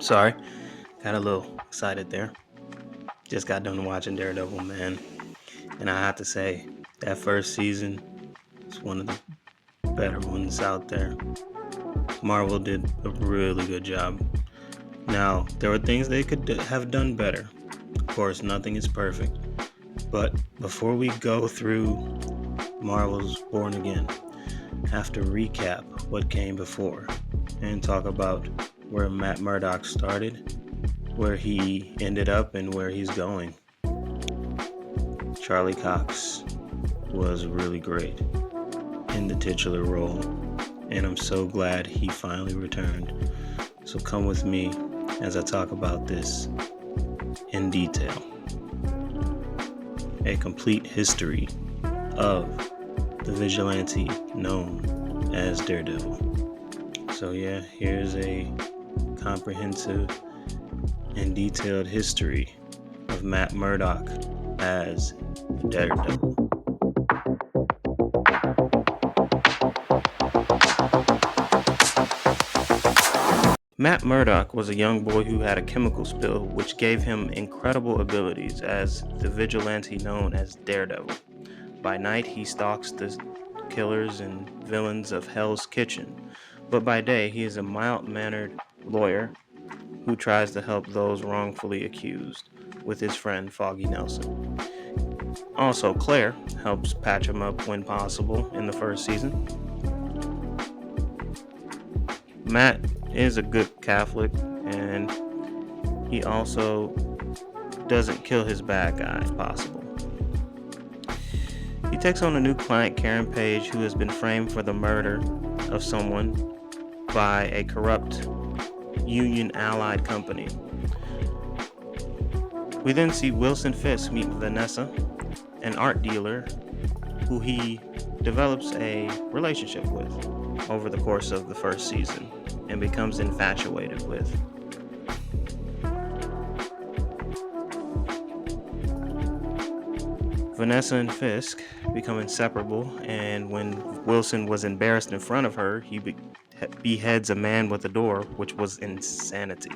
Sorry, got a little excited there. Just got done watching Daredevil, man. And I have to say, that first season is one of the better ones out there. Marvel did a really good job. Now, there were things they could have done better. Of course, nothing is perfect. But before we go through Marvel's Born Again, have to recap what came before and talk about where Matt Murdock started, where he ended up, and where he's going. Charlie Cox was really great in the titular role, and I'm so glad he finally returned. So come with me as I talk about this in detail. A complete history of the vigilante known as Daredevil. So yeah, here's a comprehensive and detailed history of Matt Murdock as Daredevil. Matt Murdock was a young boy who had a chemical spill which gave him incredible abilities as the vigilante known as Daredevil. By night, he stalks the killers and villains of Hell's Kitchen, but by day, he is a mild-mannered lawyer who tries to help those wrongfully accused with his friend Foggy Nelson. Also, Claire helps patch him up when possible in the first season. Matt is a good Catholic, and he also doesn't kill his bad guys possible. He takes on a new client, Karen Page, who has been framed for the murder of someone by a corrupt Union-allied company. We then see Wilson Fisk meet Vanessa, an art dealer who he develops a relationship with over the course of the first season and becomes infatuated with. Vanessa and Fisk become inseparable, and when Wilson was embarrassed in front of her, he beheads a man with a door, which was insanity.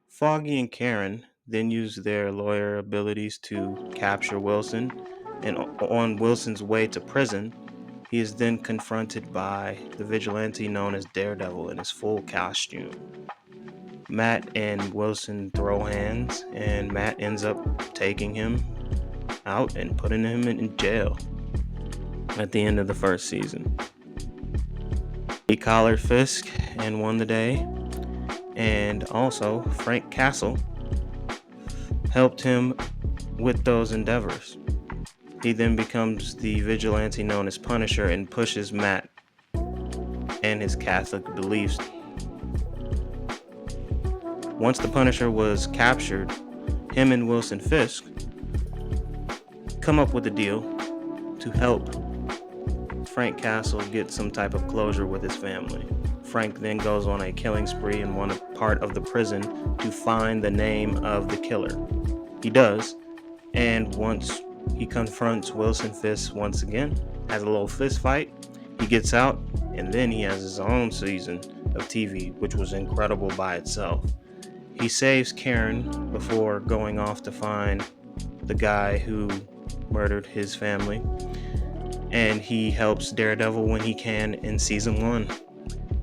Foggy and Karen then use their lawyer abilities to capture Wilson, and on Wilson's way to prison, he is then confronted by the vigilante known as Daredevil in his full costume. Matt and Wilson throw hands, and Matt ends up taking him out and putting him in jail at the end of the first season. He collared Fisk and won the day, and also Frank Castle helped him with those endeavors. He then becomes the vigilante known as Punisher and pushes Matt and his Catholic beliefs. Once the Punisher was captured, him and Wilson Fisk come up with a deal to help Frank Castle get some type of closure with his family. Frank then goes on a killing spree in one part of the prison to find the name of the killer. He does, and once he confronts Wilson Fisk once again, has a little fist fight, he gets out, and then he has his own season of TV, which was incredible by itself. He saves Karen before going off to find the guy who murdered his family, and he helps Daredevil when he can in season 1.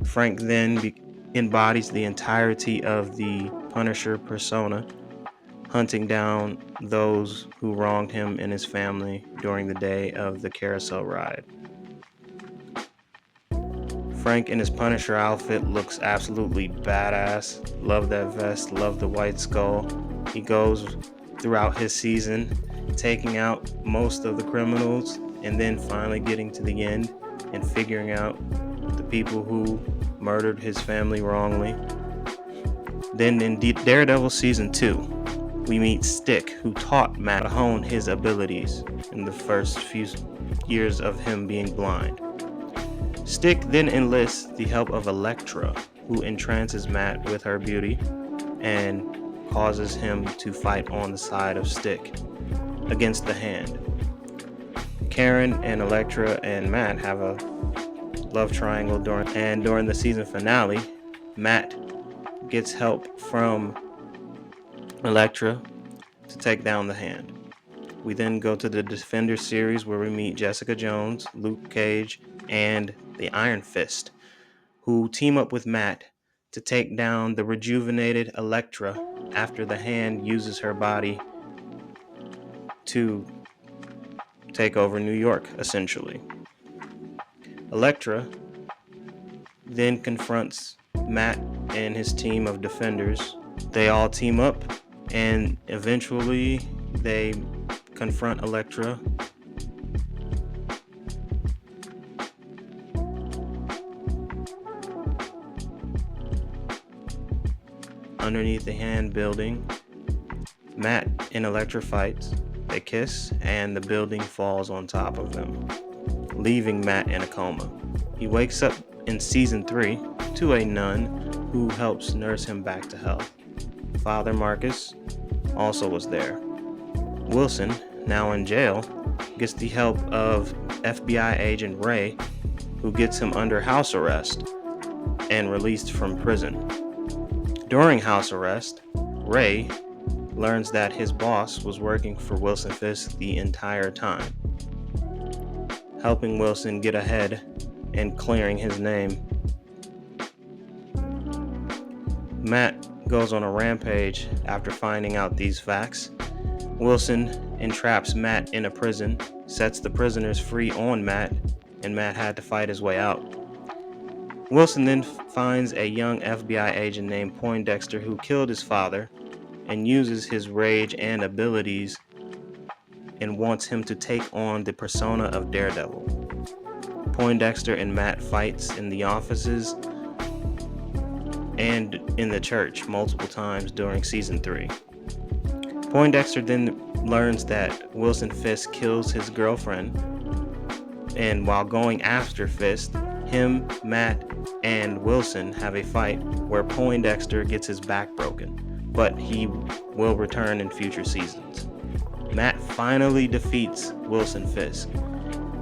Frank then embodies the entirety of the Punisher persona, hunting down those who wronged him and his family during the day of the carousel ride. Frank in his Punisher outfit looks absolutely badass. Love that vest, love the white skull. He goes throughout his season taking out most of the criminals and then finally getting to the end and figuring out the people who murdered his family wrongly. Then in Daredevil season 2, we meet Stick, who taught Matt to hone his abilities in the first few years of him being blind. Stick then enlists the help of Elektra, who entrances Matt with her beauty and causes him to fight on the side of Stick against the Hand. Karen and Elektra and Matt have a love triangle during the season finale, Matt gets help from Elektra to take down the Hand. We then go to the Defender series where we meet Jessica Jones, Luke Cage, and the Iron Fist, who team up with Matt to take down the rejuvenated Elektra after the Hand uses her body to take over New York, essentially. Elektra then confronts Matt and his team of defenders. They all team up, and eventually they confront Elektra. Underneath the Hand building, Matt and Elektra fight. They kiss, and the building falls on top of them, leaving Matt in a coma. He wakes up in season 3 to a nun who helps nurse him back to health. Father Marcus also was there. Wilson, now in jail, gets the help of FBI agent Ray, who gets him under house arrest and released from prison. During house arrest, Ray learns that his boss was working for Wilson Fisk the entire time, helping Wilson get ahead and clearing his name. Matt goes on a rampage after finding out these facts. Wilson entraps Matt in a prison, sets the prisoners free on Matt, and Matt had to fight his way out. Wilson then finds a young FBI agent named Poindexter who killed his father and uses his rage and abilities and wants him to take on the persona of Daredevil. Poindexter and Matt fights in the offices and in the church multiple times during season 3. Poindexter then learns that Wilson Fisk kills his girlfriend, and while going after Fisk, him, Matt, and Wilson have a fight where Poindexter gets his back broken, but he will return in future seasons. Matt finally defeats Wilson Fisk,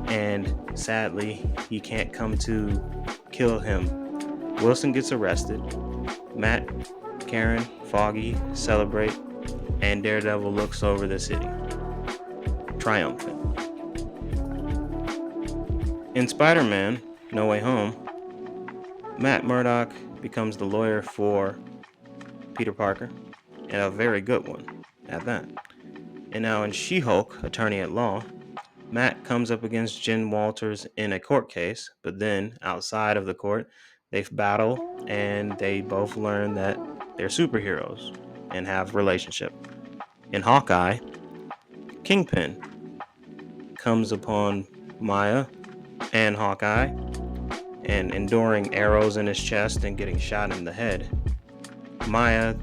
and sadly, he can't come to kill him. Wilson gets arrested. Matt, Karen, Foggy celebrate, and Daredevil looks over the city, triumphant. In Spider-Man: No Way Home, Matt Murdock becomes the lawyer for Peter Parker, and a very good one at that. And now in She-Hulk, Attorney at Law, Matt comes up against Jen Walters in a court case, but then outside of the court, they battle and they both learn that they're superheroes and have a relationship. In Hawkeye, Kingpin comes upon Maya and Hawkeye and enduring arrows in his chest and getting shot in the head. Maya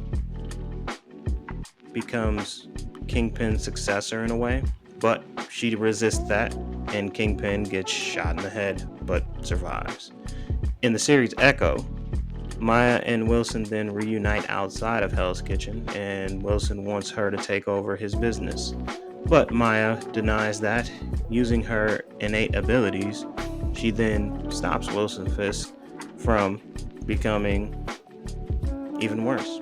becomes Kingpin's successor in a way, but she resists that, and Kingpin gets shot in the head but survives. In the series Echo, Maya and Wilson then reunite outside of Hell's Kitchen, and Wilson wants her to take over his business. But Maya denies that. Using her innate abilities, she then stops Wilson Fisk from becoming even worse.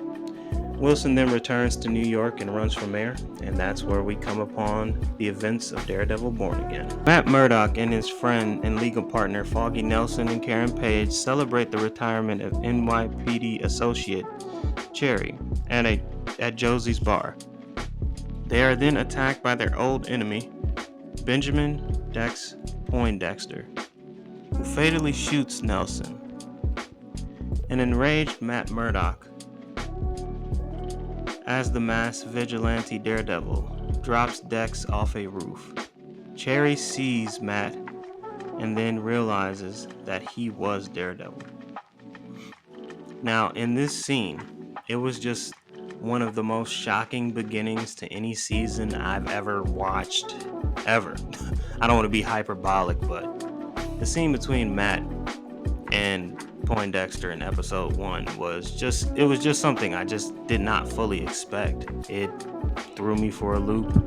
Wilson then returns to New York and runs for mayor, and that's where we come upon the events of Daredevil Born Again. Matt Murdock and his friend and legal partner Foggy Nelson and Karen Page celebrate the retirement of NYPD associate Cherry at Josie's bar. They are then attacked by their old enemy, Benjamin Dex Poindexter, who fatally shoots Nelson. An enraged Matt Murdock, as the masked vigilante Daredevil, drops Dex off a roof. Cherry sees Matt and then realizes that he was Daredevil. Now, in this scene, it was just one of the most shocking beginnings to any season I've ever watched, ever. I don't want to be hyperbolic, but the scene between Matt and Poindexter in episode 1 was just something I just did not fully expect. It threw me for a loop.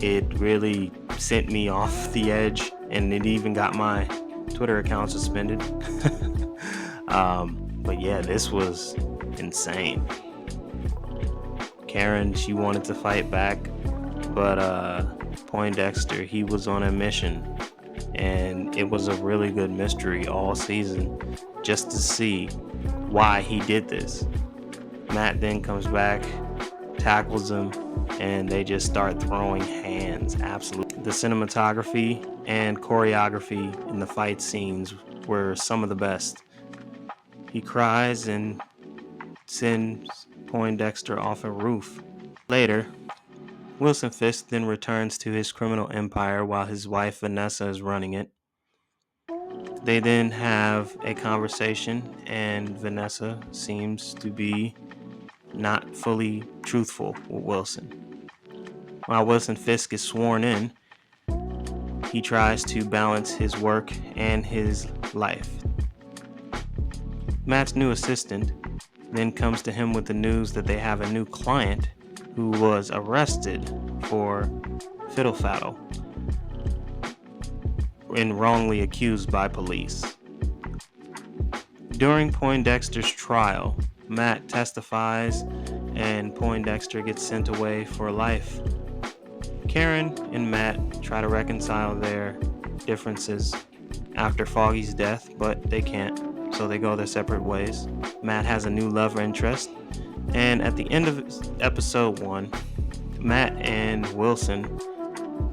It really sent me off the edge, and it even got my Twitter account suspended. But yeah, this was insane. Karen, she wanted to fight back, but Poindexter, he was on a mission, and it was a really good mystery all season just to see why he did this. Matt then comes back, tackles him, and they just start throwing hands. Absolutely. The cinematography and choreography in the fight scenes were some of the best. He cries and sends Poindexter off a roof. Later, Wilson Fisk then returns to his criminal empire while his wife Vanessa is running it. They then have a conversation, and Vanessa seems to be not fully truthful with Wilson. While Wilson Fisk is sworn in, he tries to balance his work and his life. Matt's new assistant then comes to him with the news that they have a new client who was arrested for fiddle faddle and wrongly accused by police. During Poindexter's trial, Matt testifies and Poindexter gets sent away for life. Karen and Matt try to reconcile their differences after Foggy's death, but they can't, so they go their separate ways. Matt has a new love interest, and at the end of episode 1, Matt and Wilson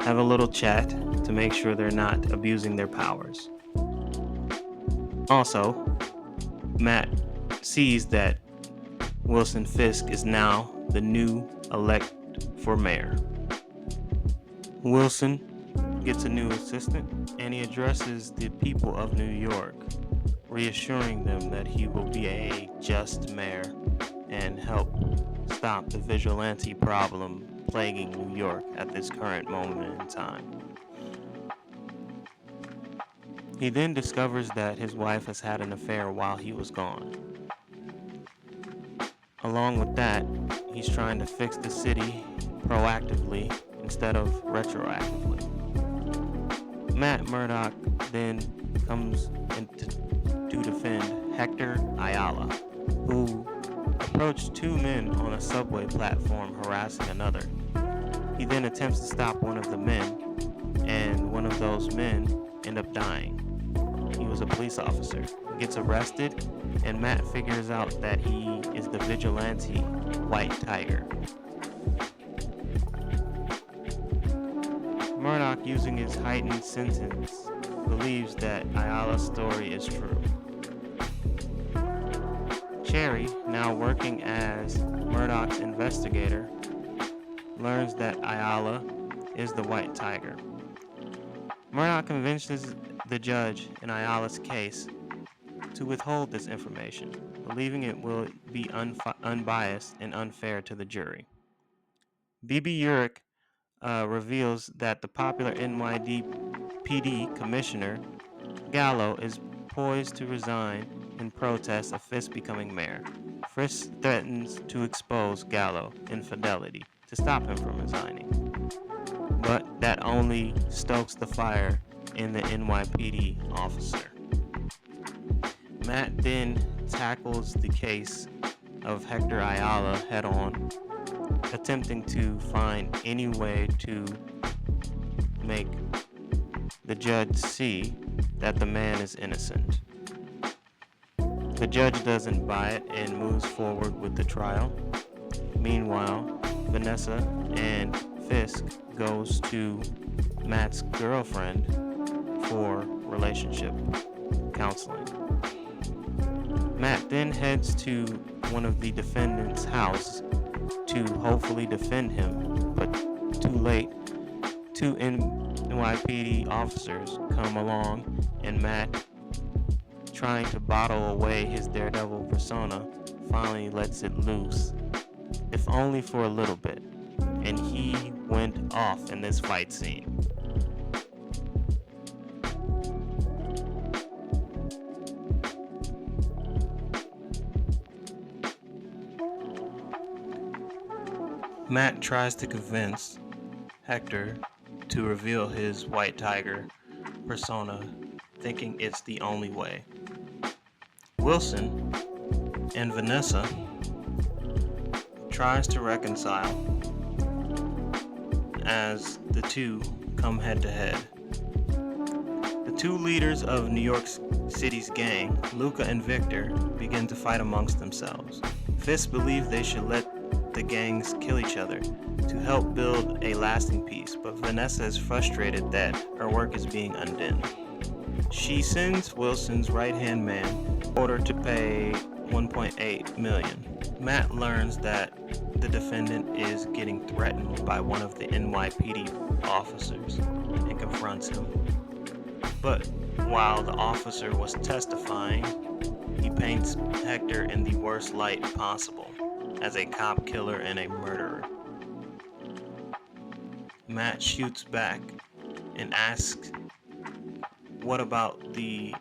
have a little chat to make sure they're not abusing their powers. Also, Matt sees that Wilson Fisk is now the new elect for mayor. Wilson gets a new assistant, and he addresses the people of New York, reassuring them that he will be a just mayor and help stop the vigilante problem plaguing New York at this current moment in time. He then discovers that his wife has had an affair while he was gone. Along with that, he's trying to fix the city proactively instead of retroactively. Matt Murdock then comes in to defend Hector Ayala, who approached 2 men on a subway platform harassing another. He then attempts to stop one of the men, and one of those men ends up dying. He was a police officer. He gets arrested, and Matt figures out that he is the vigilante White Tiger. Murdock, using his heightened sentence, believes that Ayala's story is true. Cherry, now working as Murdock's investigator, learns that Ayala is the White Tiger. Murdock convinces the judge in Ayala's case to withhold this information, believing it will be unbiased and unfair to the jury. B.B. Urich reveals that the popular NYPD commissioner, Gallo, is poised to resign in protest of Fisk becoming mayor. Fisk threatens to expose Gallo infidelity to stop him from resigning, but that only stokes the fire in the NYPD officer. Matt then tackles the case of Hector Ayala head-on, attempting to find any way to make the judge see that the man is innocent. The judge doesn't buy it and moves forward with the trial. Meanwhile, Vanessa and Fisk goes to Matt's girlfriend for relationship counseling. Matt then heads to one of the defendant's house to hopefully defend him, but too late. 2 NYPD officers come along, and Matt, trying to bottle away his Daredevil persona, finally lets it loose, if only for a little bit, and he went off in this fight scene. Matt tries to convince Hector to reveal his White Tiger persona thinking it's the only way. Wilson and Vanessa tries to reconcile as the two come head to head. The two leaders of New York City's gang, Luca and Victor, begin to fight amongst themselves. Fisk believes they should let the gangs kill each other to help build a lasting peace, but Vanessa is frustrated that her work is being undone. She sends Wilson's right-hand man order to pay $1.8 million. Matt learns that the defendant is getting threatened by one of the NYPD officers and confronts him. But while the officer was testifying, he paints Hector in the worst light possible, as a cop killer and a murderer. Matt shoots back and asks, what about the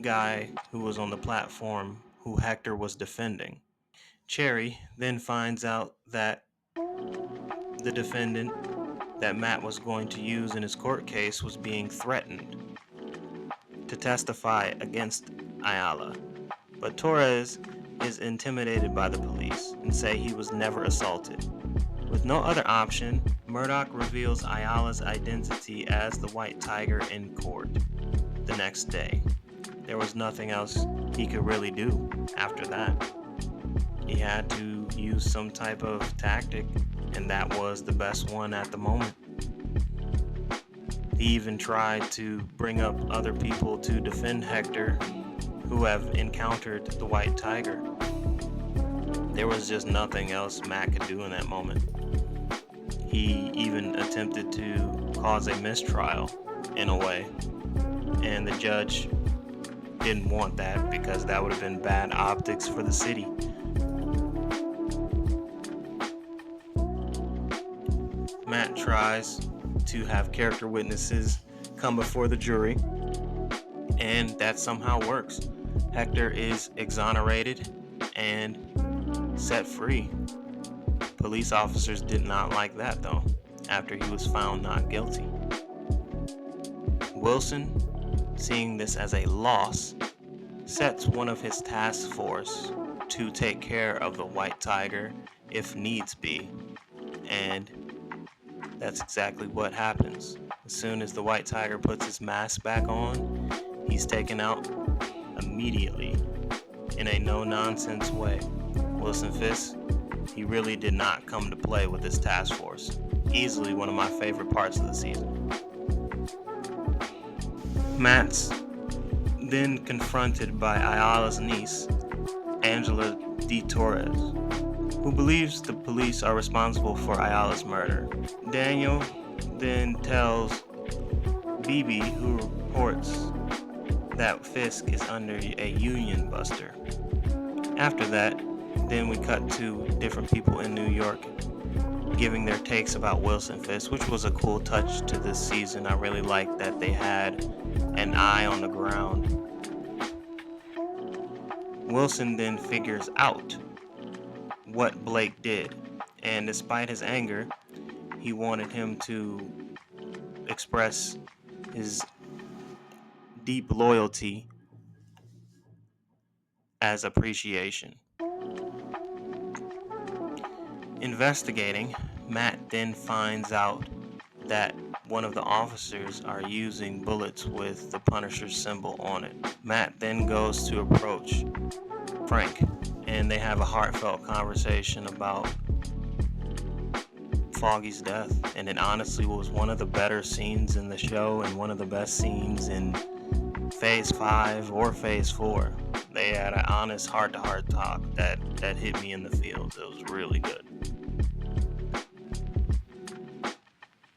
guy who was on the platform who Hector was defending? Cherry then finds out that the defendant that Matt was going to use in his court case was being threatened to testify against Ayala. But Torres is intimidated by the police and say he was never assaulted. With no other option, Murdock reveals Ayala's identity as the White Tiger in court the next day. There was nothing else he could really do after that. He had to use some type of tactic, and that was the best one at the moment. He even tried to bring up other people to defend Hector who have encountered the White Tiger. There was just nothing else Matt could do in that moment. He even attempted to cause a mistrial in a way, and the judge didn't want that because that would have been bad optics for the city. Matt tries to have character witnesses come before the jury, and that somehow works. Hector is exonerated and set free. Police officers did not like that though, after he was found not guilty. Wilson, seeing this as a loss, sets one of his task force to take care of the White Tiger if needs be, and that's exactly what happens. As soon as the White Tiger puts his mask back on, he's taken out immediately in a no-nonsense way. Wilson Fisk, he really did not come to play with this task force. Easily one of my favorite parts of the season. Matt's then confronted by Ayala's niece, Angela D. Torres, who believes the police are responsible for Ayala's murder. Daniel then tells Bibi, who reports that Fisk is under a union buster. After that, then we cut to different people in New York giving their takes about Wilson Fisk, which was a cool touch to this season. I really liked that they had an eye on the ground. Wilson then figures out what Blake did, and despite his anger, he wanted him to express his deep loyalty as appreciation. Investigating, Matt then finds out that one of the officers are using bullets with the Punisher's symbol on it. Matt then goes to approach Frank, and they have a heartfelt conversation about Foggy's death, and it honestly was one of the better scenes in the show and one of the best scenes in Phase 5 or Phase 4. They had an honest heart-to-heart talk that hit me in the feels. It was really good.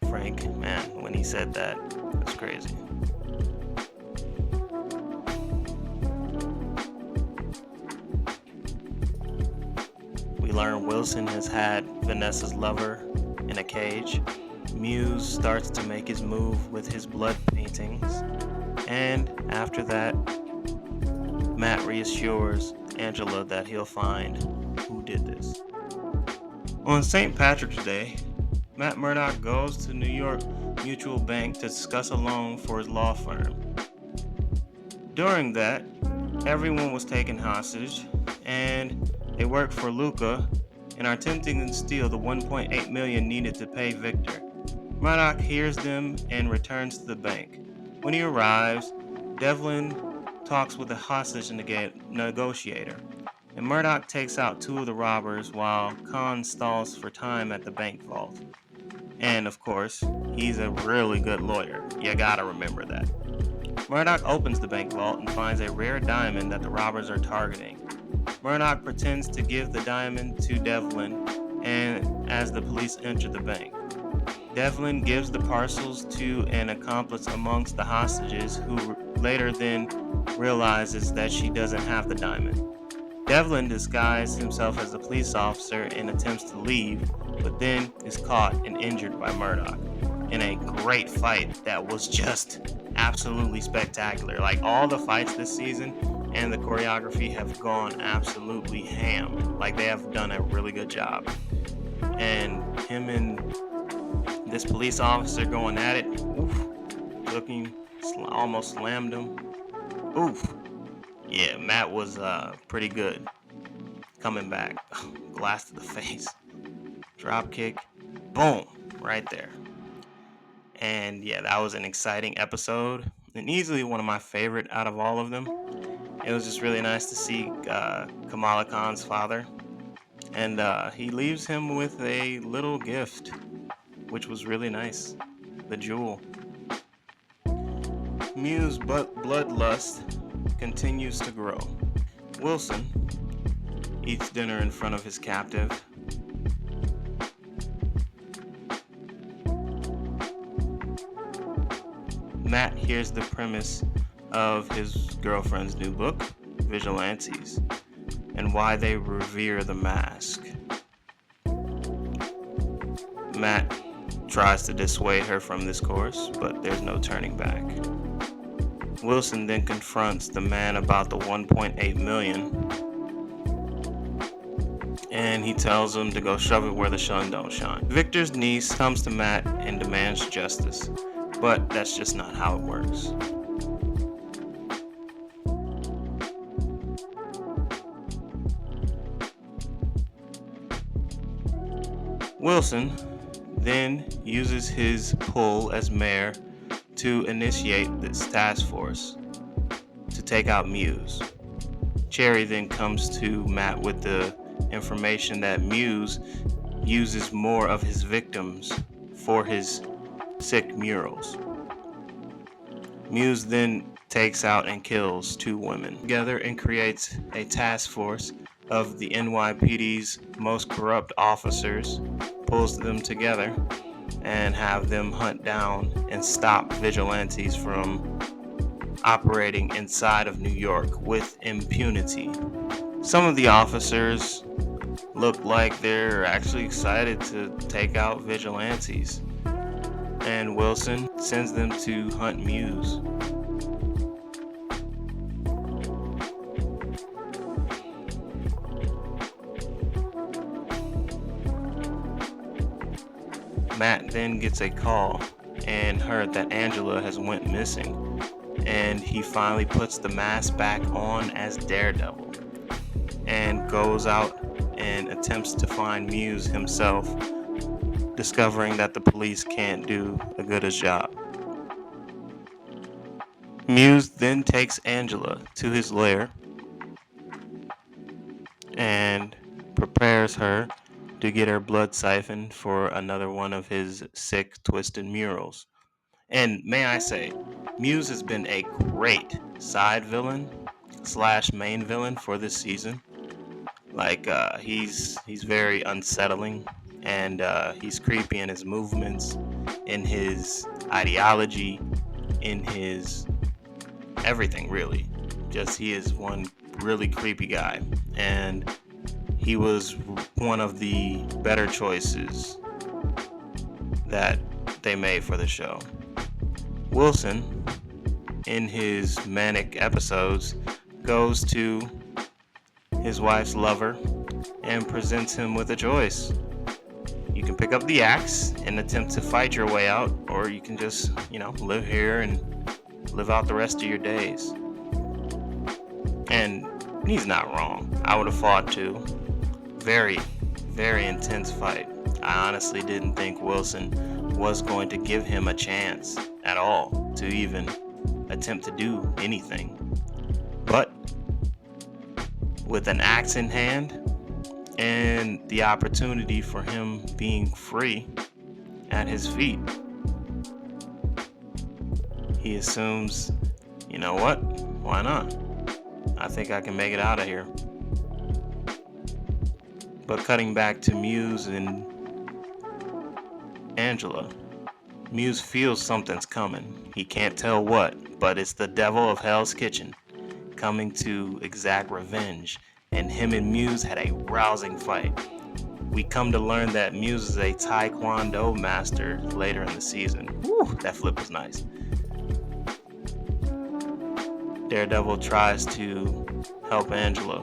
Frank, man, when he said that, it was crazy. We learn Wilson has had Vanessa's lover in a cage. Muse starts to make his move with his blood paintings. And after that, Matt reassures Angela that he'll find who did this. On St. Patrick's Day, Matt Murdock goes to New York Mutual Bank to discuss a loan for his law firm. During that, everyone was taken hostage, and they worked for Luca and are attempting to steal the $1.8 million needed to pay Victor. Murdock hears them and returns to the bank. When he arrives, Devlin talks with the hostage negotiator, and Murdock takes out two of the robbers while Khan stalls for time at the bank vault. And of course, he's a really good lawyer. You gotta remember that. Murdock opens the bank vault and finds a rare diamond that the robbers are targeting. Murdock pretends to give the diamond to Devlin and as the police enter the bank. Devlin gives the parcels to an accomplice amongst the hostages who later then realizes that she doesn't have the diamond. Devlin disguises himself as a police officer and attempts to leave, but then is caught and injured by Murdock in a great fight that was just absolutely spectacular. Like, all the fights this season and the choreography have gone absolutely ham. Like, they have done a really good job. And him and this police officer going at it, almost slammed him. Oof. Yeah, Matt was pretty good. Coming back, glass to the face, drop kick, boom, right there. And yeah, that was an exciting episode, and easily one of my favorite out of all of them. It was just really nice to see Kamala Khan's father, and he leaves him with a little gift, which was really nice, the jewel. Mew's bloodlust continues to grow. Wilson eats dinner in front of his captive. Matt hears the premise of his girlfriend's new book, Vigilantes, and why they revere the mask. Matt tries to dissuade her from this course, but there's no turning back. Wilson then confronts the man about the $1.8 million, and he tells him to go shove it where the sun don't shine. Victor's niece comes to Matt and demands justice, but that's just not how it works. Wilson then uses his pull as mayor to initiate this task force to take out Muse. Cherry then comes to Matt with the information that Muse uses more of his victims for his sick murals. Muse then takes out and kills two women together and creates a task force of the NYPD's most corrupt officers, pulls them together and have them hunt down and stop vigilantes from operating inside of New York with impunity. Some of the officers look like they're actually excited to take out vigilantes, and Wilson sends them to hunt Muse. Matt then gets a call and heard that Angela has went missing, and he finally puts the mask back on as Daredevil and goes out and attempts to find Muse himself, discovering that the police can't do a good a job. Muse then takes Angela to his lair and prepares her to get her blood siphoned for another one of his sick, twisted murals. And may I say, Muse has been a great side villain / main villain for this season. Like, he's very unsettling, and he's creepy in his movements, in his ideology, in his everything, really. Just, he is one really creepy guy, and he was one of the better choices that they made for the show. Wilson, in his manic episodes, goes to his wife's lover and presents him with a choice. You can pick up the axe and attempt to fight your way out, or you can just, live here and live out the rest of your days. He's not wrong. I would have fought too. Very, very intense fight. I honestly didn't think Wilson was going to give him a chance at all to even attempt to do anything. But with an axe in hand and the opportunity for him being free at his feet, he assumes, you know what? Why not? I think I can make it out of here. But cutting back to Muse and Angela, Muse feels something's coming. He can't tell what, but it's the devil of Hell's Kitchen coming to exact revenge, and him and Muse had a rousing fight. We come to learn that Muse is a Taekwondo master later in the season. Woo, that flip was nice. Daredevil tries to help Angela,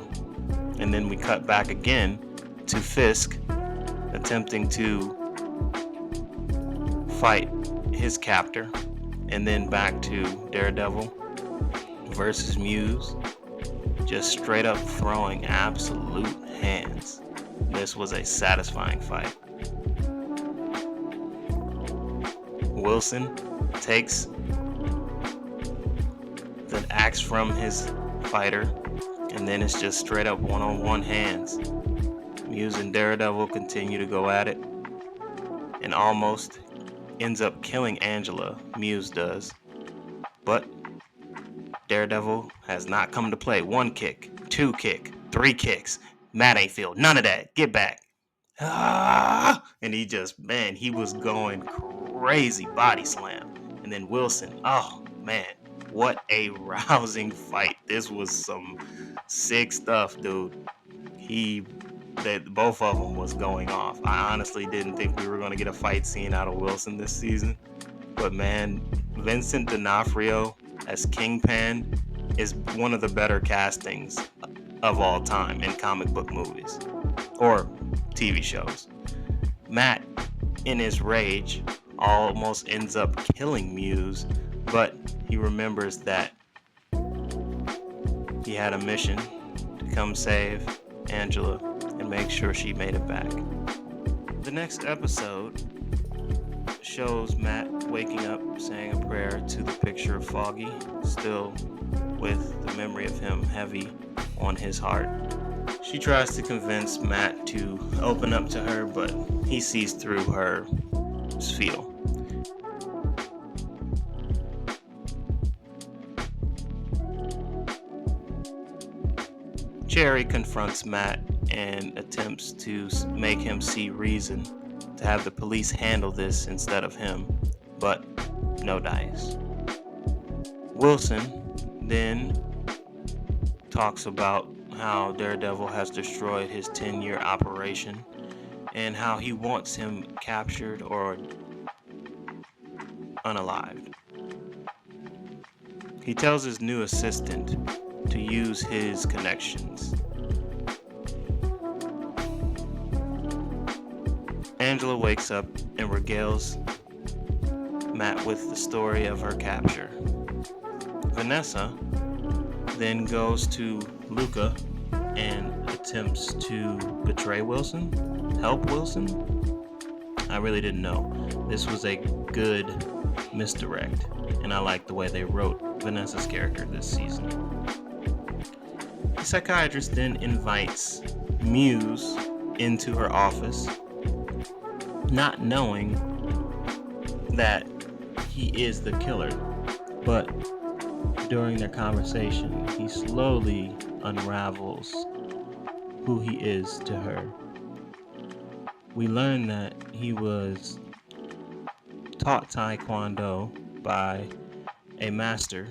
and then we cut back again to Fisk attempting to fight his captor, and then back to Daredevil versus Muse, just straight up throwing absolute hands. This was a satisfying fight. Wilson takes the axe from his fighter, and then it's just straight up one-on-one hands. Muse and Daredevil continue to go at it, and almost ends up killing Angela. Muse does, but Daredevil has not come to play. 1 kick, 2 kick, 3 kicks. Matt ain't feel none of that. Get back. And he just, man, he was going crazy body slam. And then Wilson, oh man, what a rousing fight. This was some sick stuff, dude. Both of them was going off. I honestly didn't think we were going to get a fight scene out of Wilson this season. But man, Vincent D'Onofrio as Kingpin is one of the better castings of all time in comic book movies or TV shows. Matt, in his rage, almost ends up killing Muse, but he remembers that he had a mission to come save Angela and make sure she made it back. The next episode shows Matt waking up, saying a prayer to the picture of Foggy, still with the memory of him heavy on his heart. She tries to convince Matt to open up to her, but he sees through her spiel. Cherry confronts Matt and attempts to make him see reason to have the police handle this instead of him, but no dice. Wilson then talks about how Daredevil has destroyed his 10-year operation and how he wants him captured or unalived. He tells his new assistant to use his connections. Angela wakes up and regales Matt with the story of her capture. Vanessa then goes to Luca and attempts to betray Wilson, help Wilson. I really didn't know. This was a good misdirect, and I like the way they wrote Vanessa's character this season. The psychiatrist then invites Muse into her office, not knowing that he is the killer, but during their conversation, he slowly unravels who he is to her. We learn that he was taught Taekwondo by a master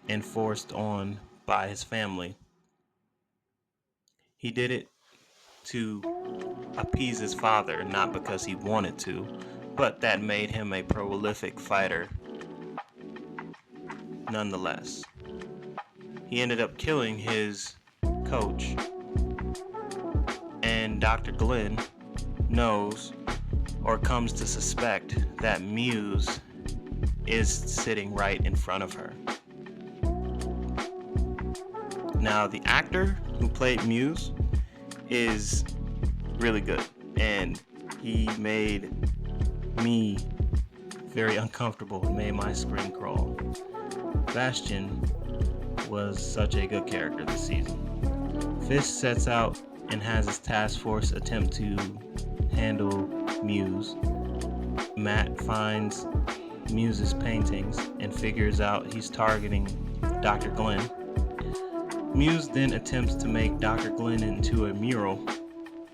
and forced on by his family. He did it to appease his father, not because he wanted to, but that made him a prolific fighter nonetheless. He ended up killing his coach, and Dr. Glenn knows or comes to suspect that Muse is sitting right in front of her. Now, the actor who played Muse is really good, and he made me very uncomfortable and made my screen crawl. Bastion was such a good character this season. Fisk sets out and has his task force attempt to handle Muse. Matt finds Muse's paintings and figures out he's targeting Dr. Glenn. Muse then attempts to make Dr. Glenn into a mural,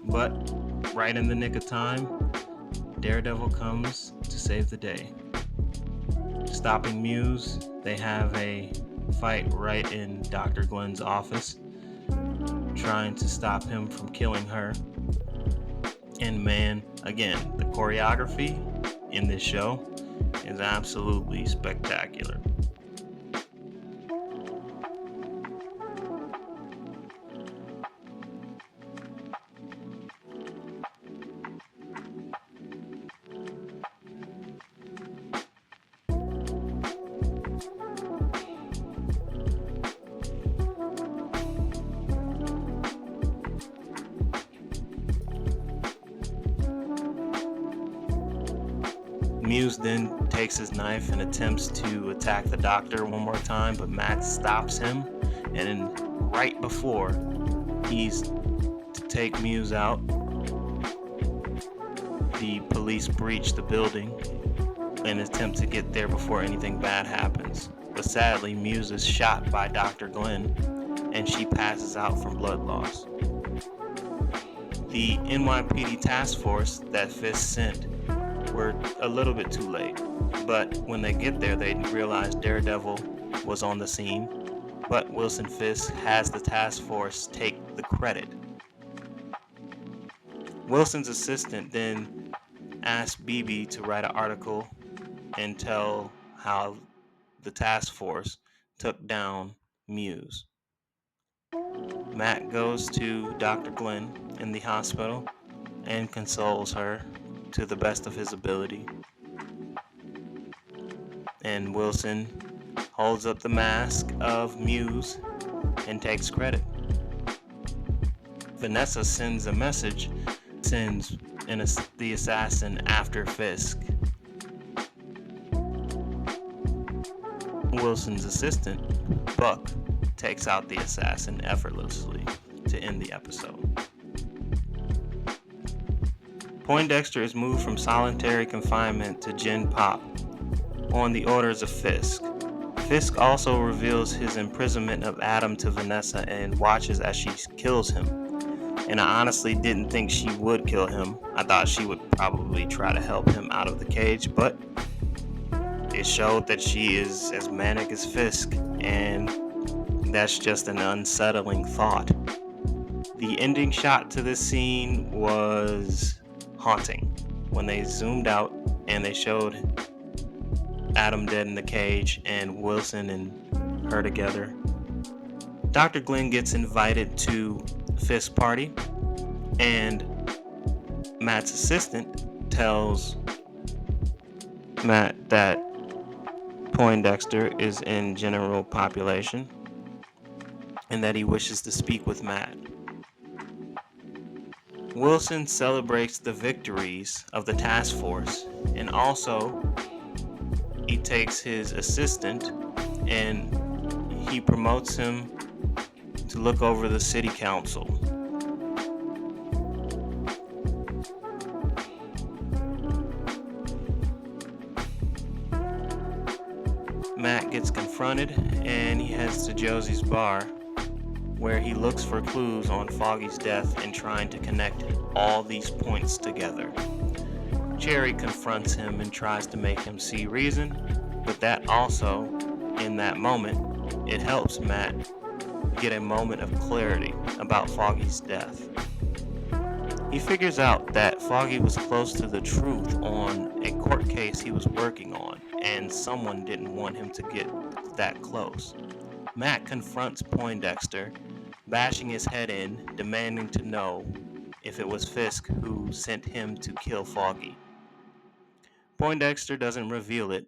but right in the nick of time, Daredevil comes to save the day. Stopping Muse, they have a fight right in Dr. Glenn's office, trying to stop him from killing her. And man, again, the choreography in this show is absolutely spectacular. Muse then takes his knife and attempts to attack the doctor one more time, but Matt stops him. And then right before he's to take Muse out, the police breach the building and attempt to get there before anything bad happens. But sadly, Muse is shot by Dr. Glenn and she passes out from blood loss. The NYPD task force that Fisk sent were a little bit too late, but when they get there, they realize Daredevil was on the scene, but Wilson Fisk has the task force take the credit. Wilson's assistant then asked BB to write an article and tell how the task force took down Muse. Matt goes to Dr. Glenn in the hospital and consoles her to the best of his ability. And Wilson holds up the mask of Muse and takes credit. Vanessa sends a message, the assassin after Fisk. Wilson's assistant, Buck, takes out the assassin effortlessly to end the episode. Poindexter is moved from solitary confinement to Gen Pop on the orders of Fisk. Fisk also reveals his imprisonment of Adam to Vanessa and watches as she kills him. And I honestly didn't think she would kill him. I thought she would probably try to help him out of the cage, but it showed that she is as manic as Fisk, and that's just an unsettling thought. The ending shot to this scene was haunting. When they zoomed out and they showed Adam dead in the cage and Wilson and her together. Dr. Glenn gets invited to Fisk's party, and Matt's assistant tells Matt that Poindexter is in general population and that he wishes to speak with Matt. Wilson celebrates the victories of the task force, and also he takes his assistant and he promotes him to look over the city council. Matt gets confronted and he heads to Josie's bar, where he looks for clues on Foggy's death and trying to connect all these points together. Cherry confronts him and tries to make him see reason, but that also, in that moment, it helps Matt get a moment of clarity about Foggy's death. He figures out that Foggy was close to the truth on a court case he was working on, and someone didn't want him to get that close. Matt confronts Poindexter, bashing his head in, demanding to know if it was Fisk who sent him to kill Foggy. Poindexter doesn't reveal it,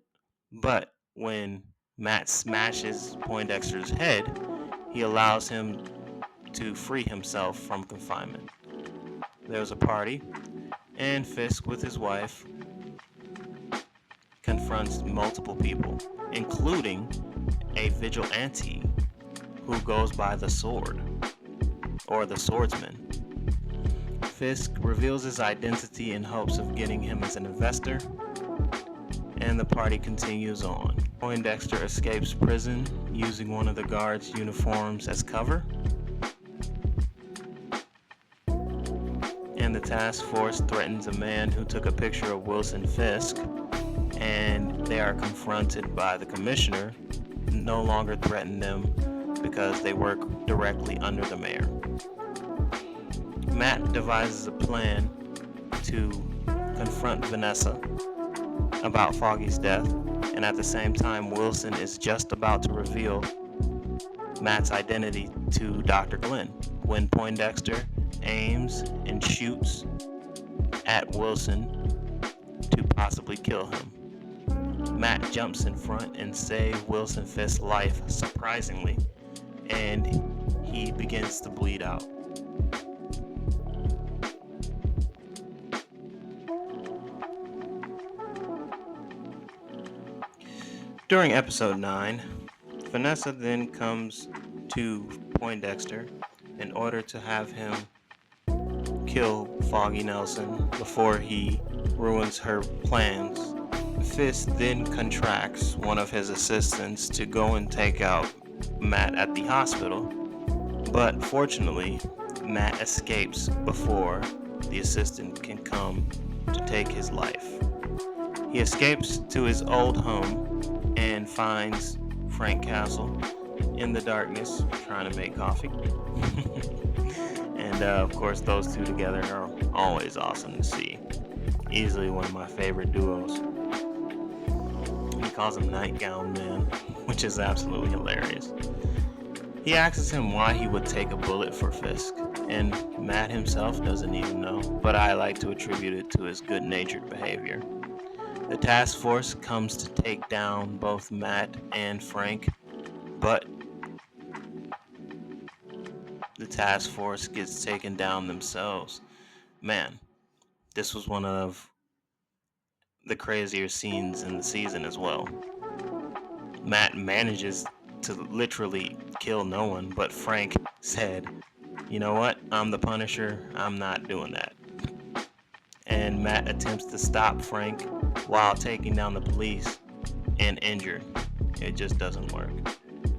but when Matt smashes Poindexter's head, he allows him to free himself from confinement. There's a party, and Fisk, with his wife, confronts multiple people, including a vigilante who goes by the Sword, or the Swordsman. Fisk reveals his identity in hopes of getting him as an investor, and the party continues on. Poindexter escapes prison using one of the guards' uniforms as cover, and the task force threatens a man who took a picture of Wilson Fisk, and they are confronted by the commissioner, no longer threaten them because they work directly under the mayor. Matt devises a plan to confront Vanessa about Foggy's death, and at the same time Wilson is just about to reveal Matt's identity to Dr. Glenn when Poindexter aims and shoots at Wilson to possibly kill him. Matt jumps in front and saves Wilson Fisk's life surprisingly, and he begins to bleed out. During episode 9, Vanessa then comes to Poindexter in order to have him kill Foggy Nelson before he ruins her plans. Fisk then contracts one of his assistants to go and take out Matt at the hospital, but fortunately, Matt escapes before the assistant can come to take his life. He escapes to his old home and finds Frank Castle in the darkness trying to make coffee. And of course, those two together are always awesome to see. Easily one of my favorite duos. He calls him Nightgown Man, which is absolutely hilarious. He asks him why he would take a bullet for Fisk, and Matt himself doesn't even know, but I like to attribute it to his good-natured behavior. The task force comes to take down both Matt and Frank, but the task force gets taken down themselves. Man, this was one of the crazier scenes in the season as well. Matt manages to literally kill no one, but Frank said, "You know what? I'm the Punisher. I'm not doing that." And Matt attempts to stop Frank while taking down the police and injured. It just doesn't work.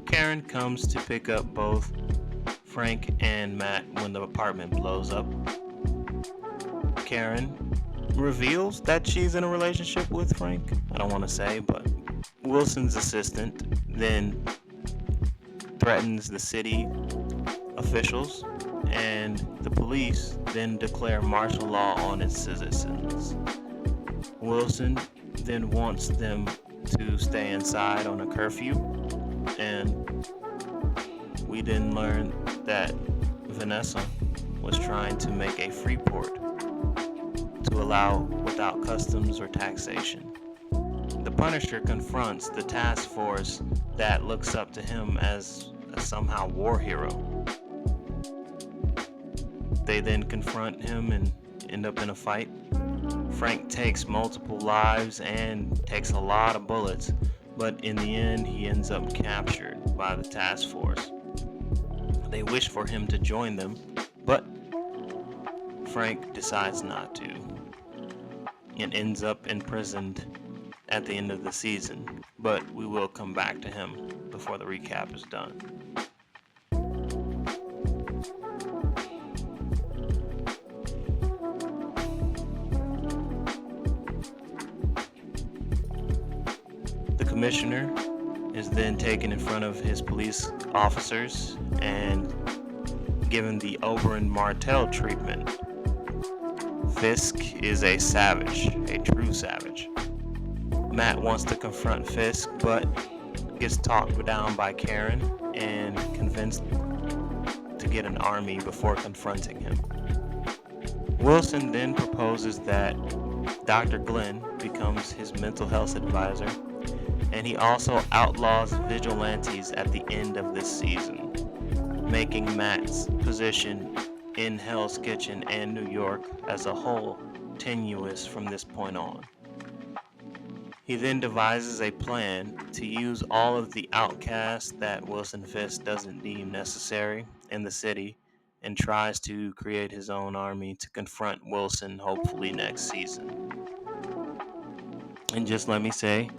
Karen comes to pick up both Frank and Matt when the apartment blows up. Karen reveals that she's in a relationship with Frank. I don't want to say, but Wilson's assistant then threatens the city officials, and the police then declare martial law on its citizens. Wilson then wants them to stay inside on a curfew, and we then learn that Vanessa was trying to make a free port to allow without customs or taxation. The Punisher confronts the task force that looks up to him as a somehow war hero. They then confront him and end up in a fight. Frank takes multiple lives and takes a lot of bullets, but in the end he ends up captured by the task force. They wish for him to join them, but Frank decides not to and ends up imprisoned at the end of the season, but we will come back to him before the recap is done. The commissioner is then taken in front of his police officers and given the Oberyn Martell treatment. Fisk is a savage, a true savage. Matt wants to confront Fisk, but gets talked down by Karen and convinced to get an army before confronting him. Wilson then proposes that Dr. Glenn becomes his mental health advisor, and he also outlaws vigilantes at the end of this season. making Matt's position in Hell's Kitchen and New York as a whole tenuous from this point on. He then devises a plan to use all of the outcasts that Wilson Fisk doesn't deem necessary in the city and tries to create his own army to confront Wilson hopefully next season. And just let me say,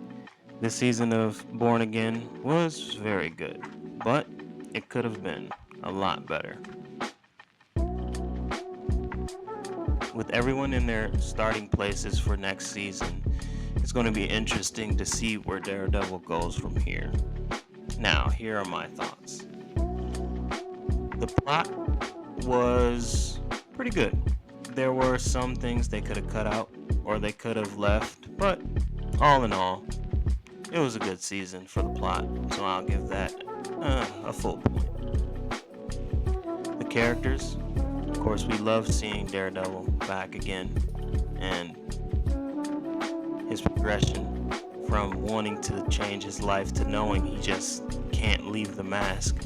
this season of Born Again was very good, but it could have been a lot better. With everyone in their starting places for next season, it's going to be interesting to see where Daredevil goes from here. Now, here are my thoughts. The plot was pretty good. There were some things they could have cut out or they could have left, but all in all, it was a good season for the plot, so I'll give that a full point. The characters, of course, we love seeing Daredevil back again, and his progression from wanting to change his life to knowing he just can't leave the mask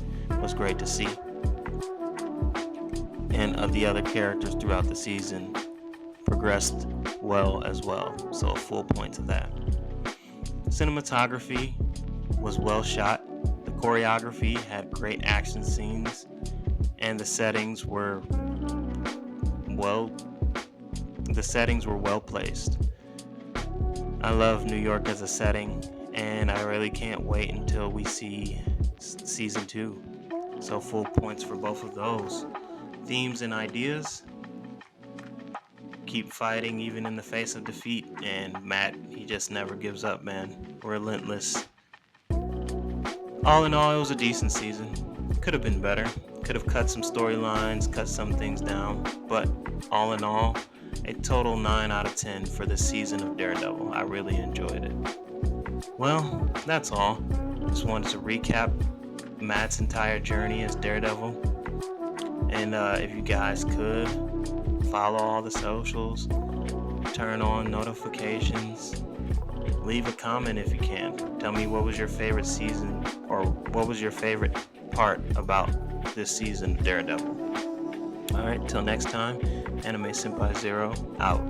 was great to see. And of the other characters throughout the season progressed well as well, so a full point to that. Cinematography was well shot. The choreography had great action scenes, and the settings were well placed. I love New York as a setting, and I really can't wait until we see season 2. So full points for both of those. Themes and ideas. Keep fighting even in the face of defeat, and Matt, he just never gives up, man. Relentless. All in all, it was a decent season. Could have been better. Could have cut some storylines, cut some things down, but all in all, a total 9 out of 10 for this season of Daredevil. I really enjoyed it. Well, that's all. Just wanted to recap Matt's entire journey as Daredevil. And if you guys could, follow all the socials, turn on notifications, leave a comment if you can. Tell me what was your favorite season, or what was your favorite part about this season of Daredevil. Alright, till next time, Anime Senpai Zero out.